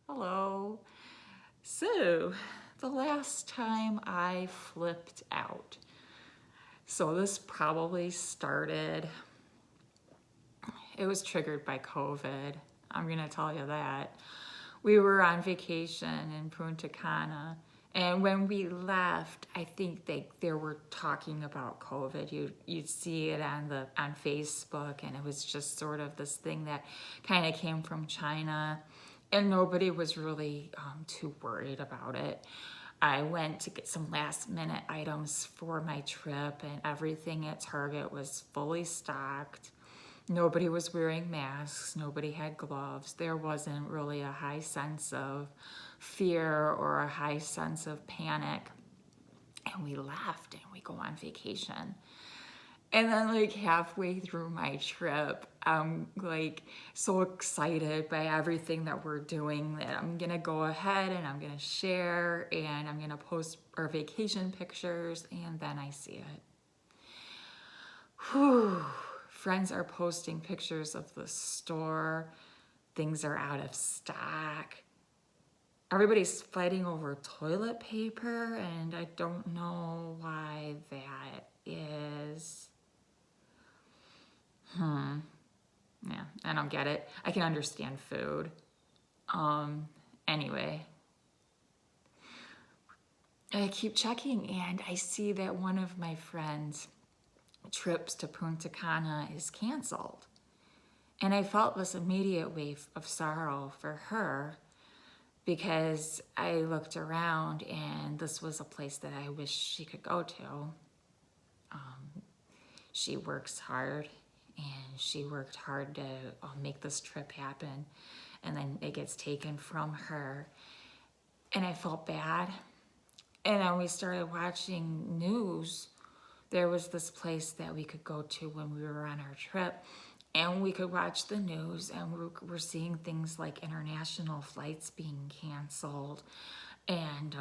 Hello. So, the last time I flipped out. So, this probably started, it was triggered by COVID. I'm going to tell you that. We were on vacation in Punta Cana. And when we left, I think they were talking about COVID. You'd see it on Facebook, and it was just sort of this thing that kind of came from China, and nobody was really too worried about it. I went to get some last minute items for my trip, and everything at Target was fully stocked. Nobody was wearing masks, nobody had gloves. There wasn't really a high sense of fear or a high sense of panic. And we left and we go on vacation. And then, like, halfway through my trip, I'm like so excited by everything that we're doing that I'm gonna go ahead and I'm gonna share and I'm gonna post our vacation pictures. And then I see it. Whew. Friends are posting pictures of the store. Things are out of stock. Everybody's fighting over toilet paper, and I don't know why that is. Yeah, I don't get it. I can understand food. Anyway, I keep checking and I see that one of my friends' trips to Punta Cana is canceled. And I felt this immediate wave of sorrow for her because I looked around and this was a place that I wish she could go to. She works hard and she worked hard to make this trip happen, and then it gets taken from her. And I felt bad. And then we started watching news. There was this place that we could go to when we were on our trip, and we could watch the news, and we're seeing things like international flights being canceled and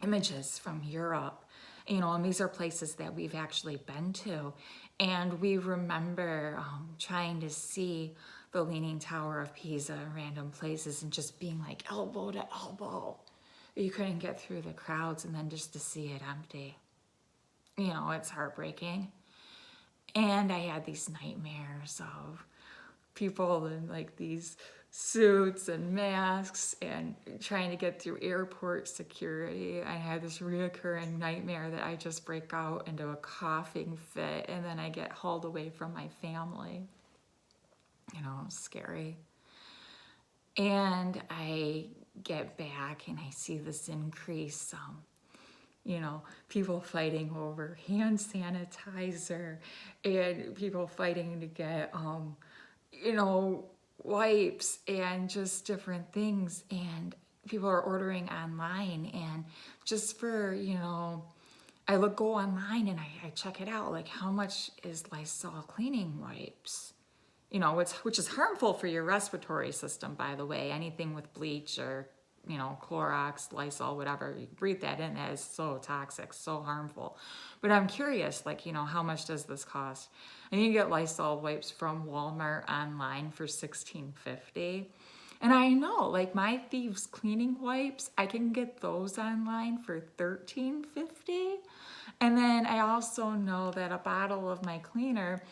images from Europe. And these are places that we've actually been to. And we remember trying to see the Leaning Tower of Pisa in random places and just being like elbow to elbow. You couldn't get through the crowds, and then just to see it empty. It's heartbreaking. And I had these nightmares of people in like these suits and masks and trying to get through airport security. I had this reoccurring nightmare that I just break out into a coughing fit and then I get hauled away from my family. Scary. And I get back and I see this increase, people fighting over hand sanitizer and people fighting to get, wipes and just different things. And people are ordering online. And just for, go online and I check it out. Like, how much is Lysol cleaning wipes? Which is harmful for your respiratory system, by the way. Anything with bleach or Clorox, Lysol, whatever, you breathe that in, that is so toxic, so harmful. But I'm curious, how much does this cost? And you can get Lysol wipes from Walmart online for $16.50. And I know, like my Thieves cleaning wipes, I can get those online for $13.50. And then I also know that a bottle of my cleaner,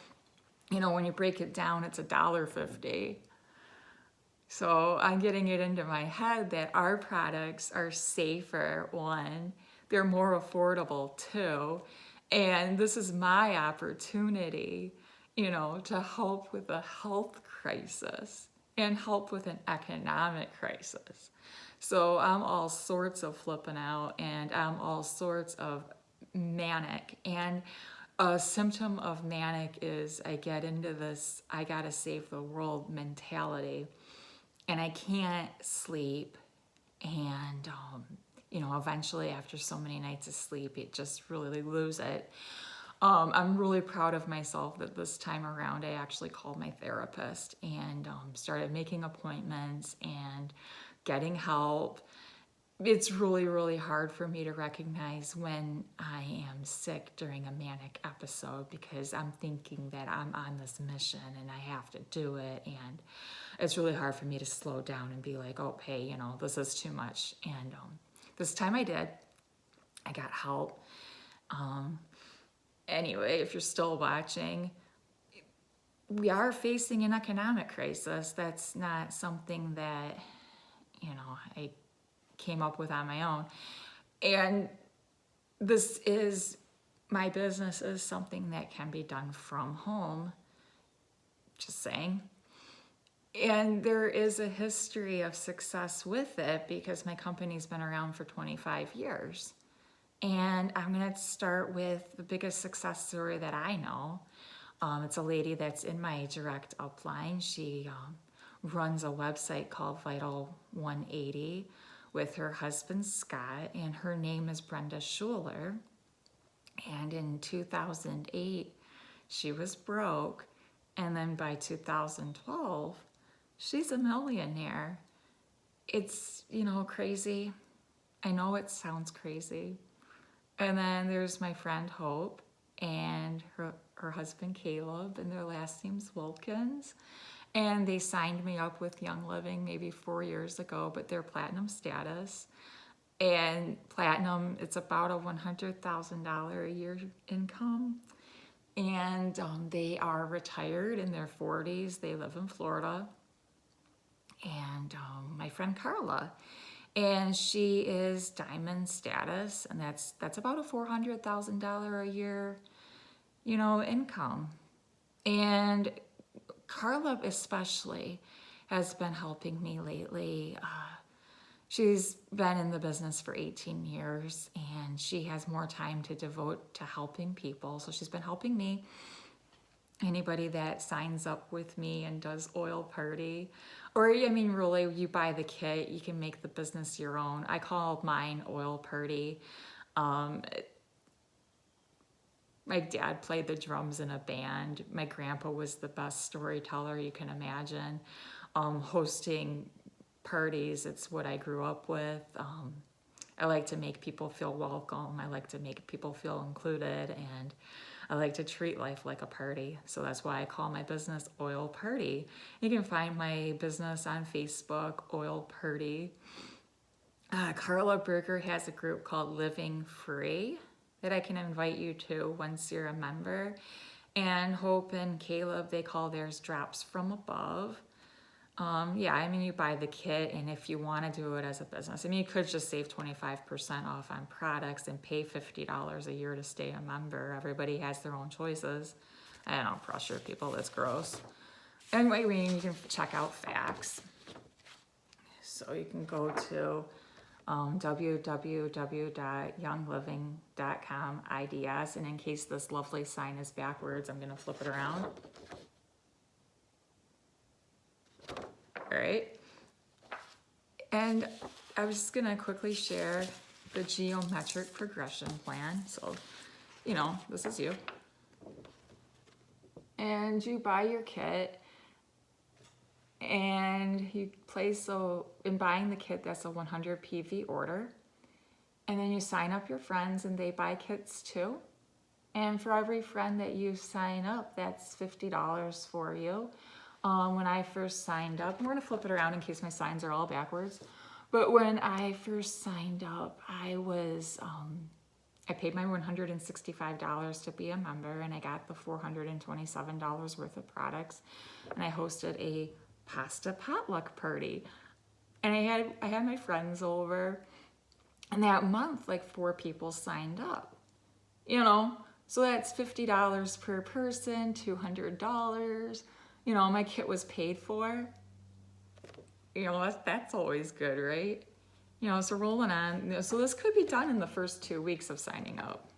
when you break it down, it's $1.50. So I'm getting it into my head that our products are safer, one, they're more affordable, two, and this is my opportunity, to help with a health crisis and help with an economic crisis. So I'm all sorts of flipping out and I'm all sorts of manic. And a symptom of manic is I get into this I gotta save the world mentality and I can't sleep. And, eventually after so many nights of sleep, it just really lose it. I'm really proud of myself that this time around I actually called my therapist and started making appointments and getting help. it's really, really hard for me to recognize when I am sick during a manic episode because I'm thinking that I'm on this mission and I have to do it. And it's really hard for me to slow down and be like, oh, hey, this is too much. And this time I did. I got help. Anyway, if you're still watching, we are facing an economic crisis. That's not something that, I came up with on my own. And my business is something that can be done from home. Just saying. And there is a history of success with it because my company's been around for 25 years. And I'm going to start with the biggest success story that I know. It's a lady that's in my direct upline. She runs a website called Vital 180 with her husband Scott, and her name is Brenda Schuler. And in 2008, she was broke. And then by 2012, she's a millionaire. It's, crazy. I know it sounds crazy. And then there's my friend Hope and her husband Caleb, and their last name's Wilkins. And they signed me up with Young Living maybe 4 years ago, but they're platinum status. And platinum, it's about a $100,000 a year income. And they are retired in their 40s. They live in Florida. And my friend Carla, and she is diamond status, and that's about a $400,000 a year, income. And Carla especially has been helping me lately. She's been in the business for 18 years, and she has more time to devote to helping people. So she's been helping me. Anybody that signs up with me and does Oil Party, or really, you buy the kit, you can make the business your own. I call mine Oil Party. My dad played the drums in a band. My grandpa was the best storyteller you can imagine. Hosting parties, it's what I grew up with. I like to make people feel welcome. I like to make people feel included, and I like to treat life like a party. So that's why I call my business Oil Party. You can find my business on Facebook, Oil Party. Carla Berger has a group called Living Free that I can invite you to once you're a member. And Hope and Caleb, they call theirs Drops from Above. You buy the kit, and if you want to do it as a business, you could just save 25% off on products and pay $50 a year to stay a member. Everybody has their own choices. I don't pressure people, that's gross. Anyway, you can check out facts. So you can go to www.youngliving.com IDS, and in case this lovely sign is backwards, I'm going to flip it around. All right. And I was just going to quickly share the geometric progression plan. So, this is you. And you buy your kit, and you place in buying the kit, that's a 100 PV order. And then you sign up your friends, and they buy kits too. And for every friend that you sign up, that's $50 for you. When I first signed up, and we're gonna flip it around in case my signs are all backwards. But when I first signed up, I paid my $165 to be a member, and I got the $427 worth of products, and I hosted a pasta potluck party. And I had my friends over, and that month, 4 people signed up. So that's $50 per person, $200. My kit was paid for. That's always good, right? So rolling on. So this could be done in the first 2 weeks of signing up.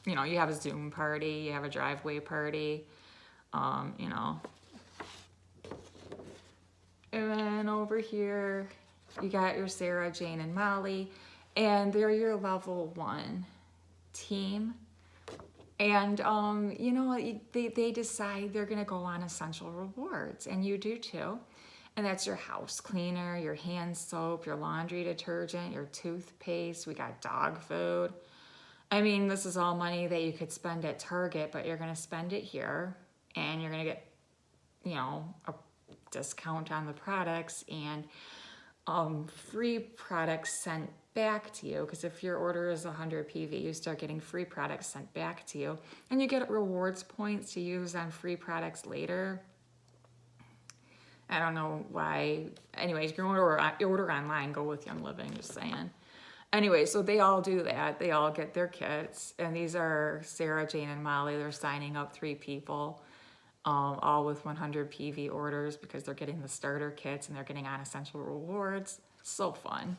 You have a Zoom party, you have a driveway party, And then over here, you got your Sarah, Jane, and Molly, and they're your level 1 team. And, they decide they're going to go on essential rewards, and you do too. And that's your house cleaner, your hand soap, your laundry detergent, your toothpaste. We got dog food. I mean, this is all money that you could spend at Target, but you're going to spend it here and you're going to get, a discount on the products and free products sent back to you. Because if your order is 100 PV, you start getting free products sent back to you. And you get rewards points to use on free products later. I don't know why. Anyways, you can order online, go with Young Living, just saying. Anyway, so they all do that. They all get their kits. And these are Sarah, Jane, and Molly. They're signing up 3 people, all with 100 PV orders because they're getting the starter kits and they're getting on essential rewards. So fun.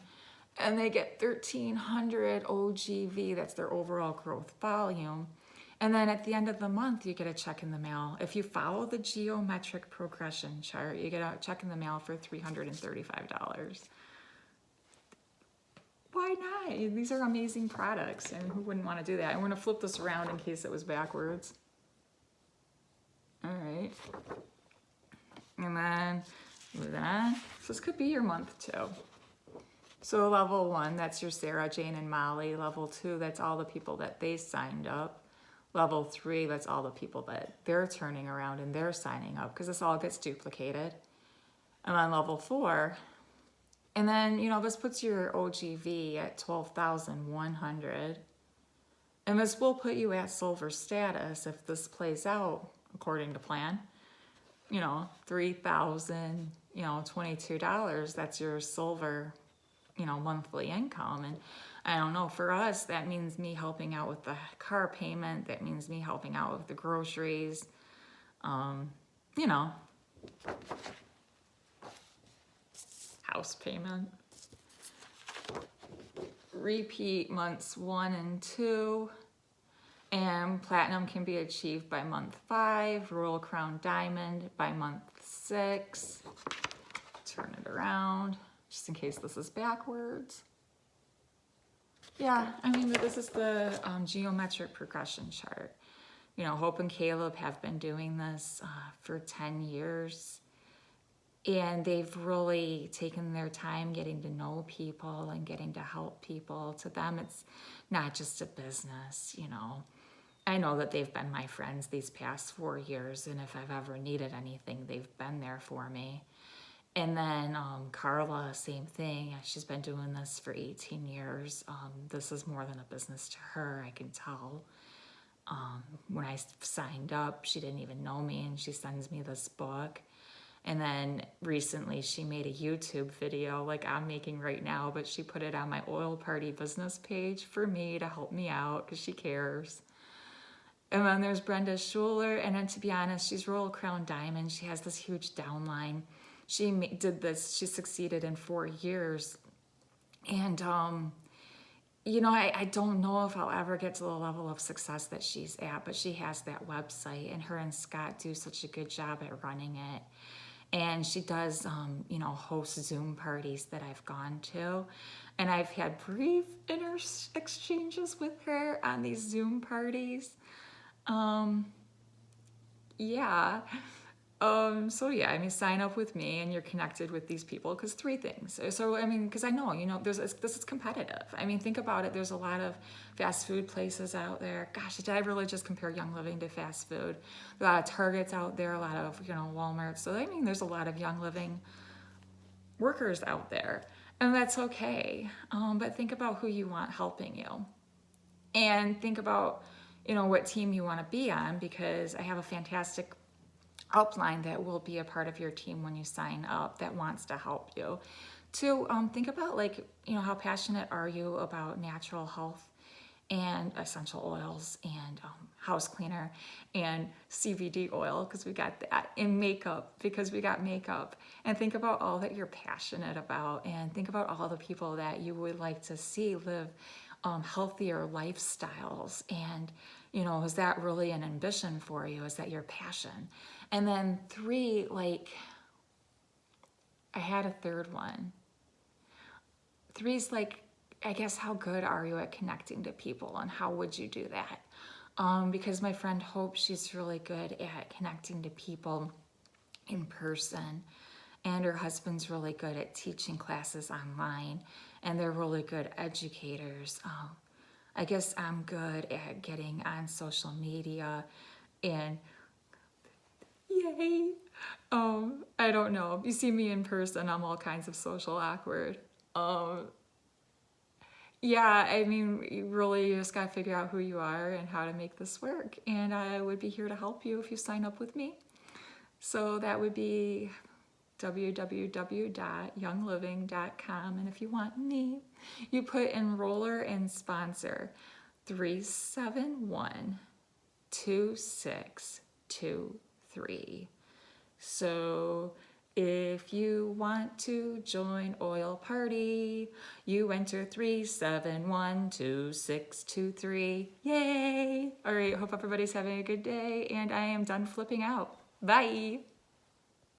And they get 1,300 OGV. That's their overall growth volume. And then at the end of the month, you get a check in the mail. If you follow the geometric progression chart, you get a check in the mail for $335. Why not? These are amazing products, and who wouldn't want to do that? I'm going to flip this around in case it was backwards. All right. And then move on. So this could be your month too. So level 1, that's your Sarah, Jane, and Molly. Level 2, that's all the people that they signed up. Level 3, that's all the people that they're turning around and they're signing up, because this all gets duplicated. And then level 4, and then, this puts your OGV at 12,100. And this will put you at silver status if this plays out according to plan. $3,022, that's your silver, monthly income. And I don't know, for us, that means me helping out with the car payment. That means me helping out with the groceries. House payment. Repeat months 1 and 2. And platinum can be achieved by month 5. Royal Crown Diamond by month 6. Turn it around, just in case this is backwards. Yeah, this is the geometric progression chart. Hope and Caleb have been doing this for 10 years. And they've really taken their time getting to know people and getting to help people. To them, it's not just a business, I know that they've been my friends these past 4 years, and if I've ever needed anything, they've been there for me. And then Carla, same thing. She's been doing this for 18 years. This is more than a business to her, I can tell. When I signed up, she didn't even know me, and she sends me this book. And then recently she made a YouTube video like I'm making right now, but she put it on my Oil Party business page for me to help me out because she cares. And then there's Brenda Schuler, and then to be honest, she's Royal Crown Diamond. She has this huge downline. She did this, she succeeded in 4 years. And, I don't know if I'll ever get to the level of success that she's at, but she has that website, and her and Scott do such a good job at running it. And she does, host Zoom parties that I've gone to. And I've had brief exchanges with her on these Zoom parties. Sign up with me and you're connected with these people, because 3 things. So, because I know, this is competitive. think about it. There's a lot of fast food places out there. Gosh, did I really just compare Young Living to fast food? A lot of Targets out there, a lot of, Walmart. So, there's a lot of Young Living workers out there, and that's okay. But think about who you want helping you, and think about, what team you want to be on, because I have a fantastic upline that will be a part of your team when you sign up that wants to help you. To think about, how passionate are you about natural health and essential oils and house cleaner and CBD oil, because we got that, in makeup, because we got makeup. And think about all that you're passionate about, and think about all the people that you would like to see live healthier lifestyles. And is that really an ambition for you? Is that your passion? And then 3, I had a third one. 3's I guess, how good are you at connecting to people, and how would you do that? Because my friend Hope, she's really good at connecting to people in person. and her husband's really good at teaching classes online, and they're really good educators. I guess I'm good at getting on social media, and yay. I don't know. If you see me in person, I'm all kinds of social awkward. Yeah, I mean, you really just gotta figure out who you are and how to make this work. And I would be here to help you if you sign up with me. So that would be www.youngliving.com. And if you want me, you put enroller and sponsor 3712623. So if you want to join Oil Party, you enter 3712623. Yay! All right, hope everybody's having a good day, and I am done flipping out. Bye!